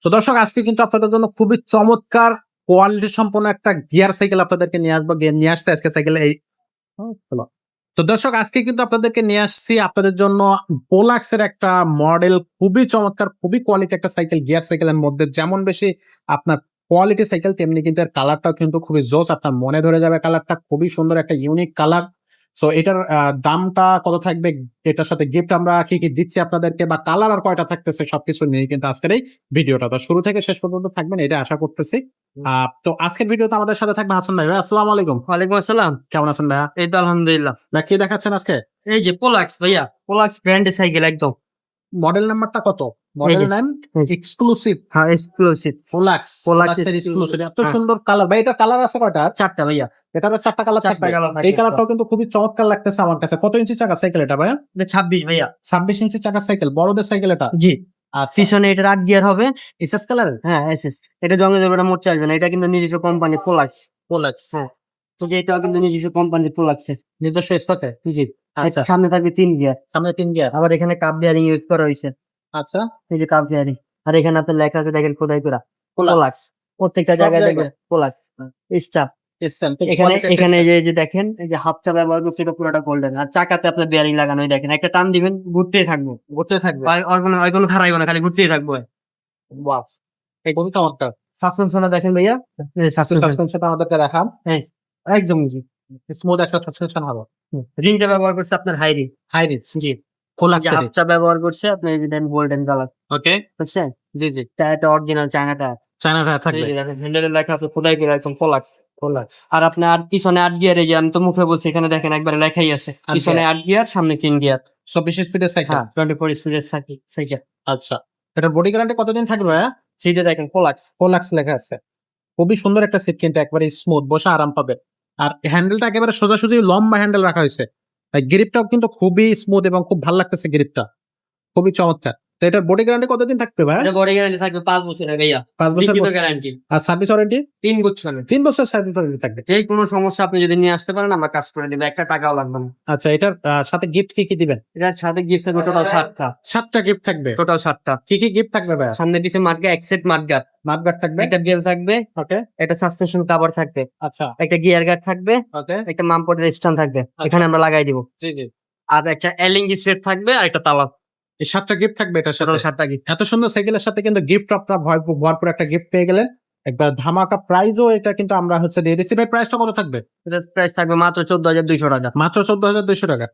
তো দর্শক আজকে কিন্তু আপনাদের জন্য খুবই চমৎকার কোয়ালিটি সম্পন্ন একটা গিয়ার সাইকেল আপনাদেরকে নিয়ে আসবো, নিয়ে আসছে আজকে সাইকেল এই হলো। তো দর্শক আজকে কিন্তু আপনাদেরকে নিয়ে আসছি আপনাদের জন্য পোলাক্সের একটা মডেল, খুবই চমৎকার, খুবই কোয়ালিটি একটা সাইকেল। গিয়ার সাইকেলের মধ্যে যেমন বেশি আপনার কোয়ালিটি সাইকেল, তেমনি কিন্তু এর কালারটাও কিন্তু খুবই জোস, আপনার মনে ধরে যাবে। কালারটা খুবই সুন্দর, একটা ইউনিক কালার। সো এটার দামটা কত থাকবে, এটার সাথে গিফট আমরা কি কি দিচ্ছি আপনাদেরকে, বা কালার আর কয়টা থাকতেছে, সবকিছু নিয়ে কিন্তু আজকের এই ভিডিওটা। তো শুরু থেকে শেষ পর্যন্ত থাকবেন এটা আশা করতেছি। তো আজকের ভিডিওতে আমাদের সাথে থাকবে হাসান ভাই। ভাই আসসালামু আলাইকুম। ওয়ালাইকুম আসসালাম। কেমন আছেন ভাইয়া? এই তো আলহামদুলিল্লাহ। ভাই কি দেখাচ্ছেন আজকে? এই যে পোলাক্স ভাইয়া, পোলাক্স ব্র্যান্ডের সাইকেল একদম। মডেল নাম্বারটা কত? মডেল যে, নেম এই যে। এক্সক্লুসিভ হ্যাঁ, exclusive. Pollux, Pollux পোলাক্সের exclusive। Exclusive. এত হ্যাঁ। সুন্দর কালার ভাই, এটা কালার আছে কয়টা? চারটা ভাইয়া। এটারও চারটা কালার চারটা থাকবে। colour থাকে এই একটা। কালারটাও কিন্তু খুবই চমৎকার লাগতেছে আমার কাছে। কত ইঞ্চি চাকা সাইকেল এটা ভাইয়া? এটা 26 ভাইয়া। 26 ইঞ্চি চাকা সাইকেল, বড়দের সাইকেল এটা। জি। আচ্ছা, পিছনে এটার 8 গিয়ার হবে। এসএস কালারের হ্যাঁ, এসএস। এটা জঙ্গে ধরবে, এটা মোট আসবে না। এটা কিন্তু নিজস্ব কোম্পানি পোলাক্স। পোলাক্স, হ্যাঁ। তো যে এটাও কিন্তু নিজস্ব কোম্পানি পোলাক্স। নিজস্ব স্টকে। জি। আচ্ছা, এর সামনে থাকবে 3 গিয়ার। সামনে 3 গিয়ার। আবার এখানে কাপ বিয়ারিং ইউজ করা হয়েছে। আচ্ছা, এই যে কাপ বিয়ারিং। আর এখানে আপনার লেখা আছে দেখেন খোদাই করা পোলাক্স পোলাক্স। প্রত্যেকটা সব জায়গায় জায়গায়? দেখবেন পোলাক্স স্টাফ। স্ট্যাম্প এখানে এখানে যে দেখেন, এই যে হাফ চা ব্যবহার করছে, এটা পুরোটা গোল্ডেন। আর চাকাতে আপনার বেয়ারিং লাগানো, এই দেখেন একটা টান দিবেন ঘুরতেই থাকবো। ঘুরতে থাকবে। আর কোনো খারাইবো না, খালি ঘুরতেই থাকবো। ওয়াও, এই খুবই চমৎকার। সাসপেনশনটা দেখেন ভাইয়া, সাসপেনশন সাসপেনশনটা আমাদেরকে রাখাম, একদম জি। স্মুথ একটা সাসপেনশন হবে। রিংটা ব্যবহার করছে আপনার হাই রিং। হাই রিচ জি। পোলাক্স। হাফ চা ব্যবহার করছে আপনার, এই যে দেখেন গোল্ডেন কালার, ওকে, বুঝছেন? জি জি, টায়ারটা অরিজিনাল চায়না টায়ার। চায়না এই থাকবে। যে দেখেন হ্যান্ডেলে লেখা আছে খোদাই করে একদম পোলাক্স। পোলাক্স আর আপনার আর পিছনে 8 গিয়ার, এই যে আমি তো মুখে বলছি, এখানে দেখেন একবার লেখাই আছে, আট পিছনে gear। 8 গিয়ার, সামনে 3 গিয়ার। 24 স্পিডের সাইকেল। হ্যাঁ, 24 স্পিডের সাইকেল। আচ্ছা, এটার বডি গ্যারান্টি কতদিন থাকবে ভাইয়া? সিটে দেখেন পোলাক্স। পোলাক্স লেখা আছে। খুবই সুন্দর একটা সিট, কিন্তু একবারে স্মুথ, বসে আরাম পাবেন। আর হ্যান্ডেলটা একেবারে সোজাসুজি লম্বা হ্যান্ডেল রাখা হয়েছে। গ্রিপটাও কিন্তু খুবই স্মুথ এবং খুব ভালো লাগতেছে গ্রিপটা, খুবই চমৎকার। তো এটার বডি গ্যারান্টি কতদিন থাকবে ভাইয়া? এটা বডি গ্যারান্টি থাকবে 5 বছরের ভাইয়া। 5 বছর লিখিত গ্যারান্টি। আর সার্ভিস ওয়ারেন্টি 3 বছরের। 3 বছর সার্ভিস ওয়ারেন্টি থাকবে। যে কোনো সমস্যা আপনি যদি নিয়ে আসতে পারেন, আমরা কাজ করে দিব, একটা টাকাও লাগবে না। আচ্ছা, এটার সাথে গিফট কি কি দিবেন? এটার সাথে গিফট থাকবে টোটাল 7টা। 7টা গিফট থাকবে। টোটাল 7টা। কি কি গিফট থাকবে ভাইয়া? সামনে পিছে মার্কা এক্সেট মার্কার, মাঠগার্ড থাকবে। একটা বেল থাকবে, ওকে, একটা সাসপেনশন কভার থাকবে, আচ্ছা, একটা গিয়ার গার্ড থাকবে, ওকে, একটা মামপটের স্ট্যান্ড থাকবে, আচ্ছা। এখানে আমরা লাগাই দিব। জি জি। আর একটা এলএনজি সেট থাকবে, আর একটা তালা। এই 7টা গিফট থাকবে এটার সাথে। টোটাল 7টা গিফট। এত সুন্দর সাইকেলের সাথে কিন্তু গিফট আপনার ভরপুর একটা গিফট পেয়ে গেলেন। একবার ধামাকা প্রাইজও এটা কিন্তু আমরা দিয়ে দিচ্ছি। ভাই প্রাইসটা কত থাকবে? এটার প্রাইস থাকবে মাত্র 14,200 টাকা। মাত্র 14,200 টাকা।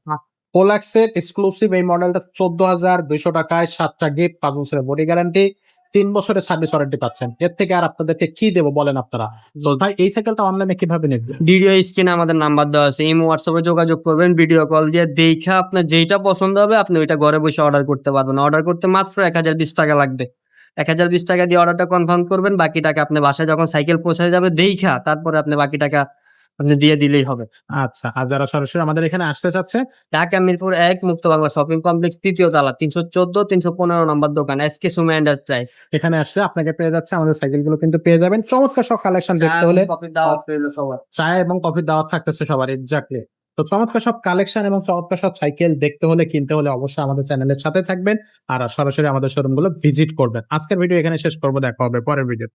পোলাক্সের এক্সক্লুসিভ এই মডেলটা 14,200 টাকায় 7টা গিফট, 5 বছরের বডি গ্যারান্টি, 3 বছরের সার্ভিস ওয়ারেন্টি পাচ্ছেন। এর থেকে আর আপনাদেরকে কি দেবো বলেন আপনারা? তো ভাই এই সাইকেলটা অনলাইনে কিভাবে নেবেন? ভিডিও স্ক্রিনে আমাদের নাম্বার দেওয়া আছে, ইমো হোয়াটসঅ্যাপে যোগাযোগ করবেন, ভিডিও কল দিয়ে দেখা আপনার যেইটা পছন্দ হবে আপনি ওইটা ঘরে বসে অর্ডার করতে পারবেন। অর্ডার করতে মাত্র 1020 টাকা লাগবে। 1020 টাকা দিয়ে অর্ডারটা কনফার্ম করবেন, বাকি টাকা আপনি বাসায় যখন সাইকেল পৌঁছে যাবে দেখা তারপরে আপনি বাকি টাকা আপনি দিয়ে দিলেই হবে। আচ্ছা, আর যারা সরাসরি আমাদের এখানে আসতে চাচ্ছে, ঢাকা মিরপুর 1 মুক্ত বাংলা শপিং কমপ্লেক্স, 3য় তলা, 314-315 নম্বর দোকান, এসকে সুমা এন্টারপ্রাইজ। এখানে আসলে আপনাকে পেয়ে যাচ্ছে, আমাদের সাইকেলগুলো কিন্তু পেয়ে যাবেন। চমৎকার সব কালেকশন দেখতে হলে কপির দাওয়াত রইল সবার। চা এবং কফির দাওয়াত থাকতেছে সবার, এক্স্যাক্টলি। তো চমৎকার সব কালেকশন এবং চমৎকার সব সাইকেল দেখতে হলে, কিনতে হলে অবশ্যই আমাদের চ্যানেলের সাথে থাকবেন আর সরাসরি আমাদের শোরুম গুলো ভিজিট করবেন। আজকের ভিডিও এখানে শেষ করবো, দেখা হবে পরের ভিডিও।